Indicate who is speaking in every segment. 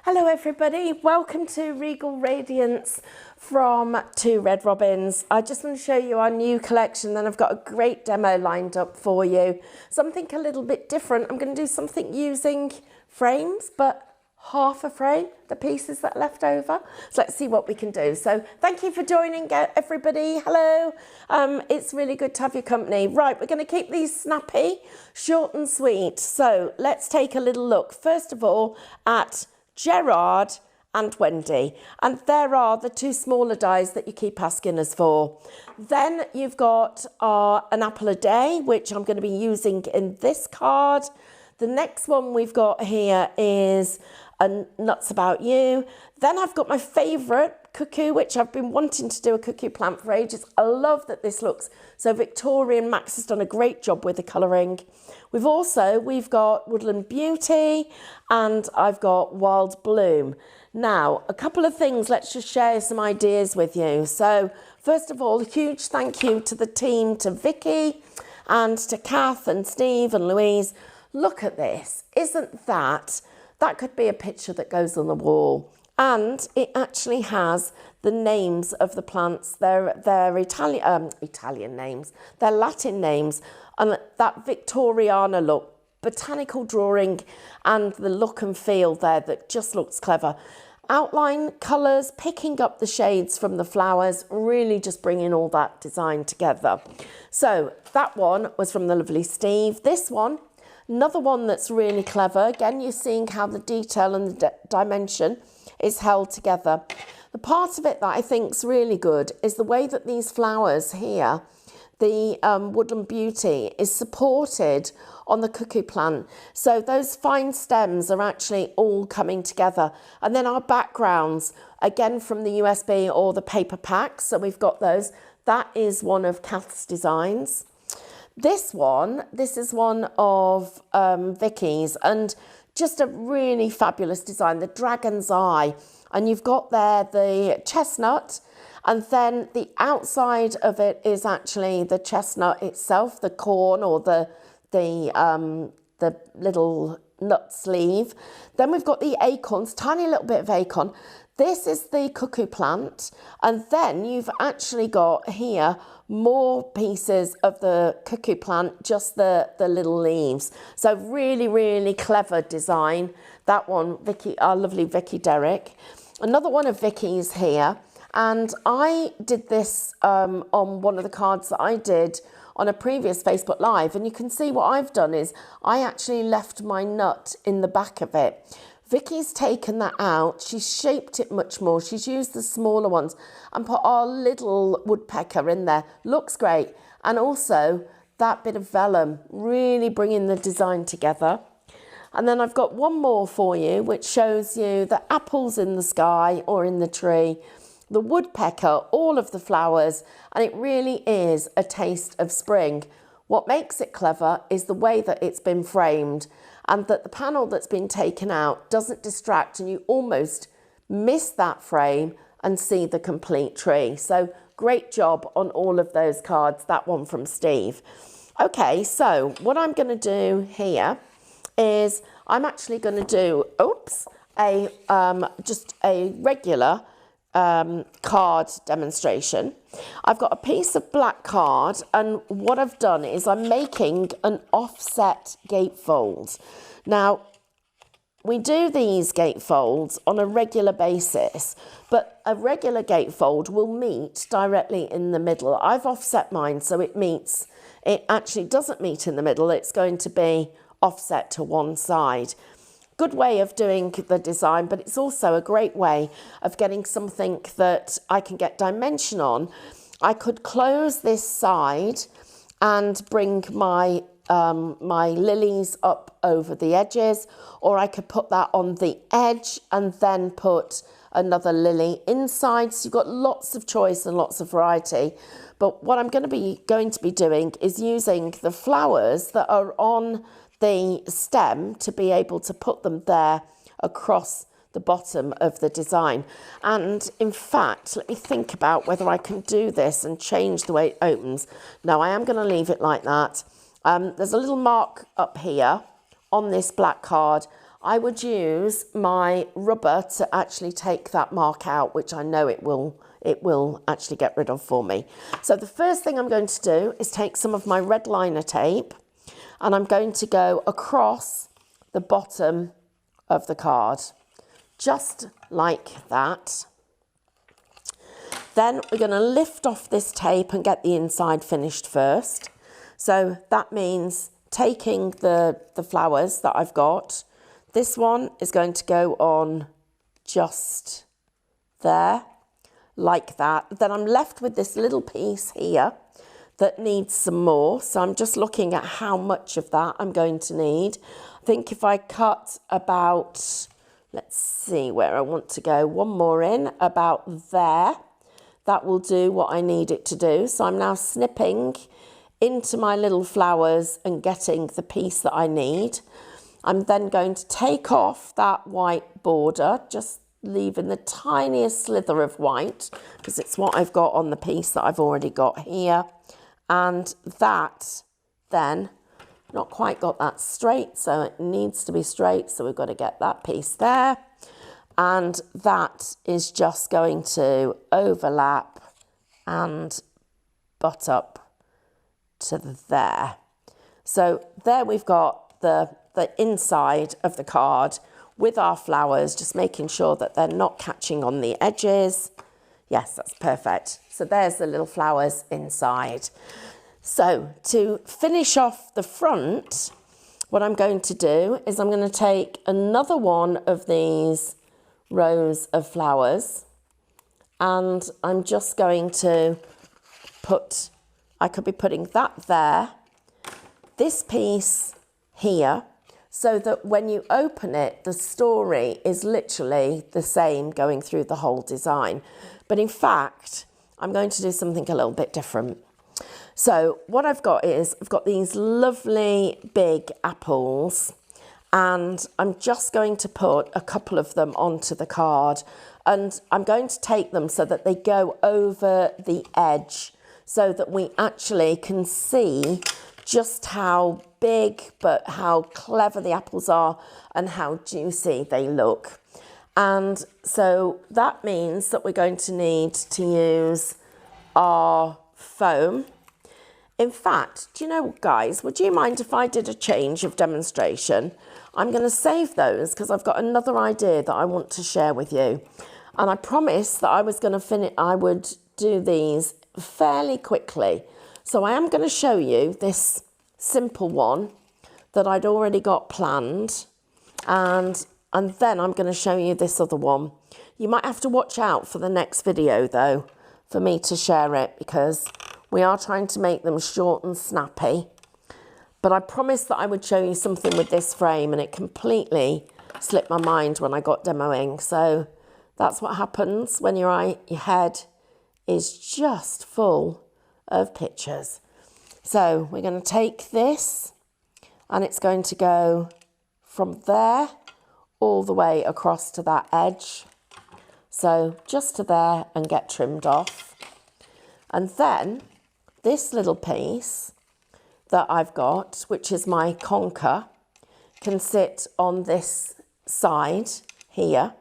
Speaker 1: Hello everybody, welcome to Regal Radiance from Two Red Robins. I just want to show you our new collection, then I've got a great demo lined up for you. Something a little bit different. I'm going to do something using frames, but half a frame, the pieces that are left over. So let's see what we can do. So thank you for joining everybody. Hello, it's really good to have your company. Right, we're going to keep these snappy, short and sweet. So let's take a little look, first of all, at Gerard and Wendy, and there are the two smaller dies that you keep asking us for. Then you've got an apple a day, which I'm going to be using in this card. The next one we've got here is a Nuts About You. Then I've got my favourite cuckoo, which I've been wanting to do a cuckoo plant for ages. I love that this looks so Victorian. Max has done a great job with the colouring. We've got Woodland Beauty, and I've got Wild Bloom. Now, a couple of things, let's just share some ideas with you. So, first of all, a huge thank you to the team, to Vicky, and to Kath, and Steve, and Louise. Look at this. Isn't that could be a picture that goes on the wall. And it actually has the names of the plants. They're Italian names. They're Latin names. And that Victoriana look, botanical drawing, and the look and feel there that just looks clever. Outline, colours, picking up the shades from the flowers, really just bringing all that design together. So that one was from the lovely Steve. This one, another one that's really clever. Again, you're seeing how the detail and the dimension is held together. The part of it that I think is really good is the way that these flowers here, the Woodland Beauty, is supported on the cuckoo plant. So those fine stems are actually all coming together. And then our backgrounds, again from the USB or the paper packs, so we've got those. That is one of Kath's designs. This is one of Vicky's, and just a really fabulous design, the dragon's eye. And you've got there the chestnut, and then the outside of it is actually the chestnut itself, the corn or the little nut sleeve. Then we've got the acorns, tiny little bit of acorn. This is the cuckoo plant, and then you've actually got here more pieces of the cuckoo plant, just the little leaves. So really, really clever design. That one, Vicky, our lovely Vicky Derrick. Another one of Vicky's here, and I did this on one of the cards that I did on a previous Facebook Live, and you can see what I've done is I actually left my nut in the back of it. Vicky's taken that out, she's shaped it much more, she's used the smaller ones and put our little woodpecker in there. Looks great. And also that bit of vellum, really bringing the design together. And then I've got one more for you, which shows you the apples in the sky or in the tree, the woodpecker, all of the flowers, and it really is a taste of spring. What makes it clever is the way that it's been framed, and that the panel that's been taken out doesn't distract, and you almost miss that frame and see the complete tree. So great job on all of those cards, that one from Steve. Okay, so what I'm going to do here is I'm actually going to do, just a regular card demonstration. I've got a piece of black card, and what I've done is I'm making an offset gatefold. Now, we do these gatefolds on a regular basis, but a regular gatefold will meet directly in the middle. I've offset mine so it actually doesn't meet in the middle. It's going to be offset to one side. Good way of doing the design, but it's also a great way of getting something that I can get dimension on. I could close this side and bring my my lilies up over the edges, or I could put that on the edge and then put another lily inside. So you've got lots of choice and lots of variety. But what I'm going to be doing is using the flowers that are on the stem to be able to put them there across the bottom of the design. And in fact, let me think about whether I can do this and change the way it opens. No, I am going to leave it like that. There's a little mark up here on this black card. I would use my rubber to actually take that mark out, which I know it will actually get rid of for me. So the first thing I'm going to do is take some of my red liner tape and I'm going to go across the bottom of the card, just like that. Then we're going to lift off this tape and get the inside finished first. So that means taking the flowers that I've got. This one is going to go on just there, like that. Then I'm left with this little piece here that needs some more. So I'm just looking at how much of that I'm going to need. I think if I cut about, let's see where I want to go, one more in, about there. That will do what I need it to do. So I'm now snipping into my little flowers and getting the piece that I need. I'm then going to take off that white border, just leaving the tiniest slither of white because it's what I've got on the piece that I've already got here. And that then, not quite got that straight, so it needs to be straight. So we've got to get that piece there. And that is just going to overlap and butt up to there. So there we've got the inside of the card with our flowers, just making sure that they're not catching on the edges. Yes, that's perfect. So there's the little flowers inside. So to finish off the front, what I'm going to do is I'm going to take another one of these rows of flowers and I'm just going to put, I could be putting that there, this piece here, so that when you open it, the story is literally the same going through the whole design. But in fact, I'm going to do something a little bit different. So what I've got is, I've got these lovely big apples and I'm just going to put a couple of them onto the card and I'm going to take them so that they go over the edge so that we actually can see just how big but how clever the apples are and how juicy they look. And so that means that we're going to need to use our foam. In fact, do you know, guys, would you mind if I did a change of demonstration? I'm going to save those because I've got another idea that I want to share with you. And I promised that I was going to I would do these fairly quickly. So I am going to show you this simple one that I'd already got planned. And then I'm going to show you this other one. You might have to watch out for the next video though, for me to share it, because we are trying to make them short and snappy. But I promised that I would show you something with this frame and it completely slipped my mind when I got demoing. So that's what happens when your head is just full of pictures. So we're going to take this and it's going to go from there all the way across to that edge. So just to there and get trimmed off. And then this little piece that I've got, which is my conker, can sit on this side here.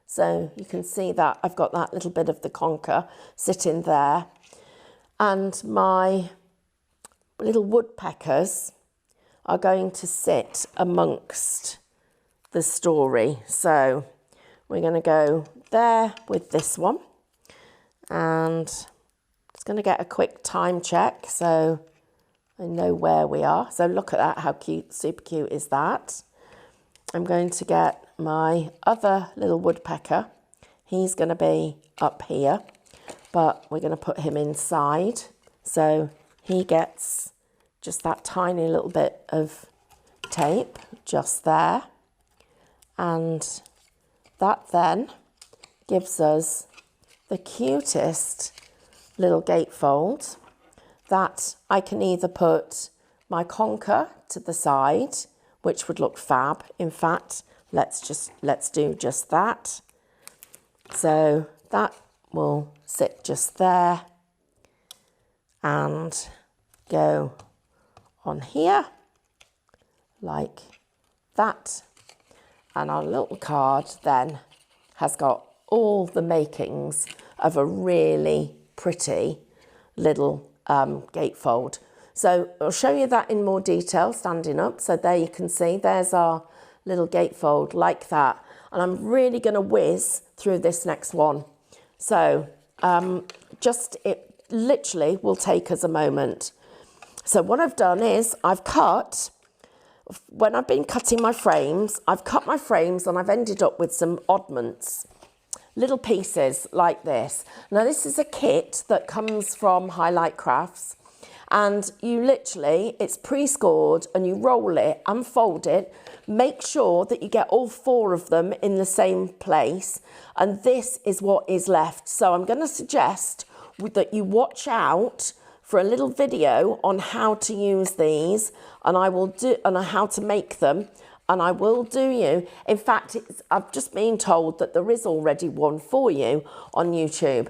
Speaker 1: So you can see that I've got that little bit of the conker sitting there. And my little woodpeckers are going to sit amongst the story. So we're going to go there with this one. And it's going to get a quick time check. So I know where we are. So look at that, how cute, super cute is that? I'm going to get my other little woodpecker. He's going to be up here, but we're going to put him inside. So he gets just that tiny little bit of tape just there. And that then gives us the cutest little gatefold that I can either put my conker to the side, which would look fab. In fact, let's do just that. So that will sit just there and go on here like that. And our little card then has got all the makings of a really pretty little gatefold. So I'll show you that in more detail standing up. So there you can see, there's our little gatefold like that. And I'm really going to whiz through this next one. So it literally will take us a moment. So what I've done is I've cut, when I've been cutting my frames, I've cut my frames and I've ended up with some oddments, little pieces like this. Now this is a kit that comes from Highlight Crafts, and you literally, it's pre-scored and you roll it, unfold it, make sure that you get all 4 of them in the same place, and this is what is left. So I'm going to suggest that you watch out for a little video on how to use these, and how to make them, and I will do you. In fact, I've just been told that there is already one for you on YouTube.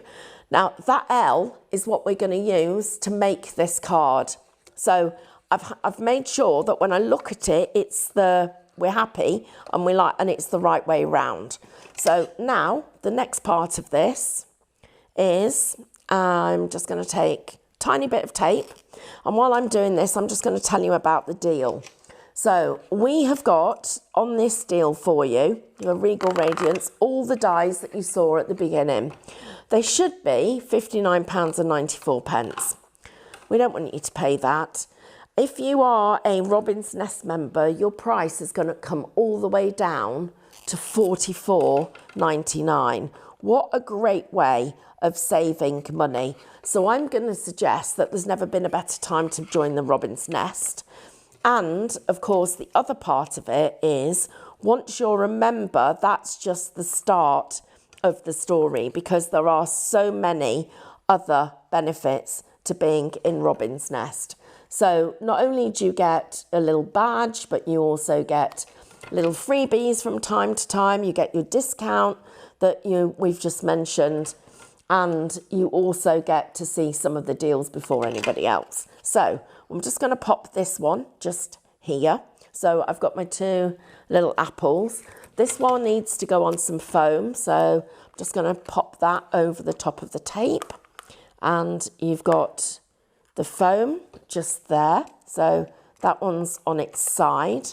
Speaker 1: Now that L is what we're going to use to make this card. So I've made sure that when I look at it, we're happy and it's the right way round. So now the next part of this is I'm just going to take a tiny bit of tape, and while I'm doing this, I'm just going to tell you about the deal. So we have got on this deal for you, the Regal Radiance, all the dies that you saw at the beginning. They should be £59.94. We don't want you to pay that. If you are a Robin's Nest member, your price is going to come all the way down to £44.99. What a great way of saving money. So I'm going to suggest that there's never been a better time to join the Robin's Nest. And of course, the other part of it is once you're a member, that's just the start of the story, because there are so many other benefits to being in Robin's Nest. So not only do you get a little badge, but you also get little freebies from time to time. You get your discount that we've just mentioned, and you also get to see some of the deals before anybody else. So I'm just going to pop this one just here. So I've got my 2 little apples. This one needs to go on some foam, so I'm just going to pop that over the top of the tape. And you've got the foam just there. So that one's on its side.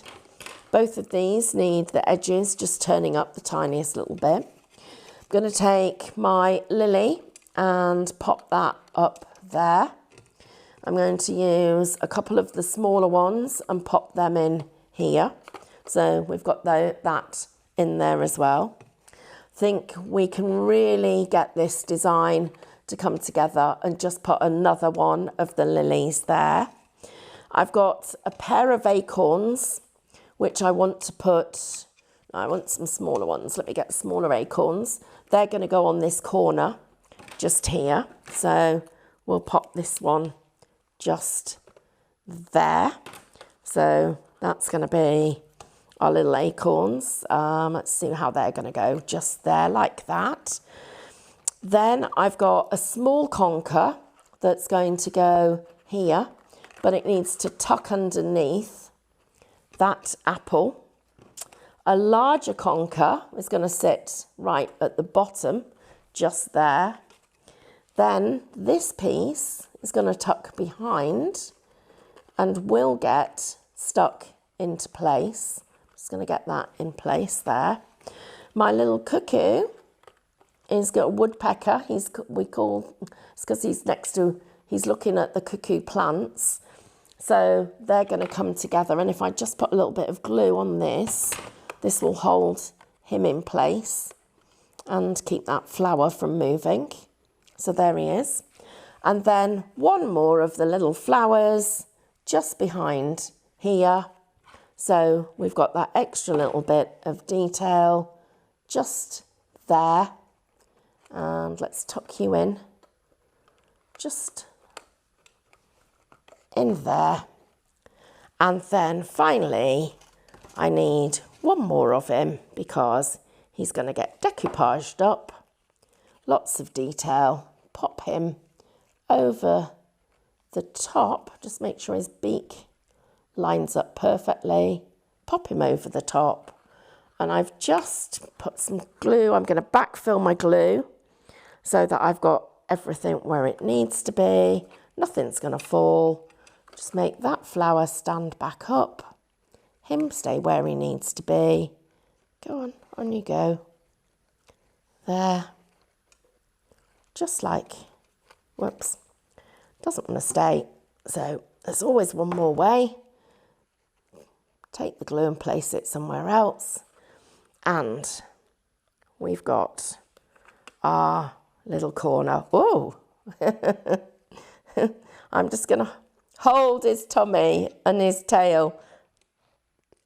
Speaker 1: Both of these need the edges just turning up the tiniest little bit. I'm going to take my lily and pop that up there. I'm going to use a couple of the smaller ones and pop them in here. So we've got that in there as well. I think we can really get this design to come together and just put another one of the lilies there. I've got a pair of acorns, which I want to put, I want some smaller ones. Let me get smaller acorns. They're going to go on this corner just here. So we'll pop this one just there. So that's going to be our little acorns. Let's see how they're going to go just there like that. Then I've got a small conker that's going to go here, but it needs to tuck underneath that apple. A larger conker is going to sit right at the bottom, just there. Then this piece is going to tuck behind and will get stuck into place. I'm just going to get that in place there. My little cuckoo is got a woodpecker. It's because he's looking at the cuckoo plants. So they're going to come together. And if I just put a little bit of glue on this will hold him in place and keep that flower from moving. So there he is. And then one more of the little flowers just behind here. So we've got that extra little bit of detail just there. And let's tuck you in just in there. And then finally, I need one more of him because he's going to get decoupaged up. Lots of detail. Pop him over the top. Just make sure his beak lines up perfectly. Pop him over the top. And I've just put some glue. I'm going to backfill my glue so that I've got everything where it needs to be. Nothing's going to fall. Just make that flower stand back up. Him stay where he needs to be. Go on you go. There. Just like, whoops, doesn't want to stay. So there's always one more way. Take the glue and place it somewhere else. And we've got our little corner. Whoa! I'm just going to hold his tummy and his tail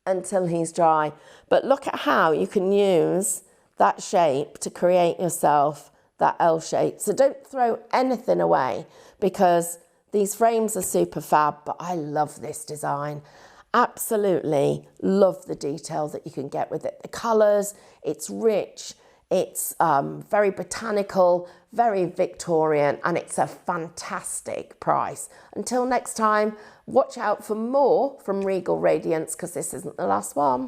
Speaker 1: until he's dry. But look at how you can use that shape to create yourself that L shape. So don't throw anything away because these frames are super fab, but I love this design. Absolutely love the detail that you can get with it. The colours, it's rich, it's very botanical, very Victorian, and it's a fantastic price. Until next time, watch out for more from Regal Radiance because this isn't the last one.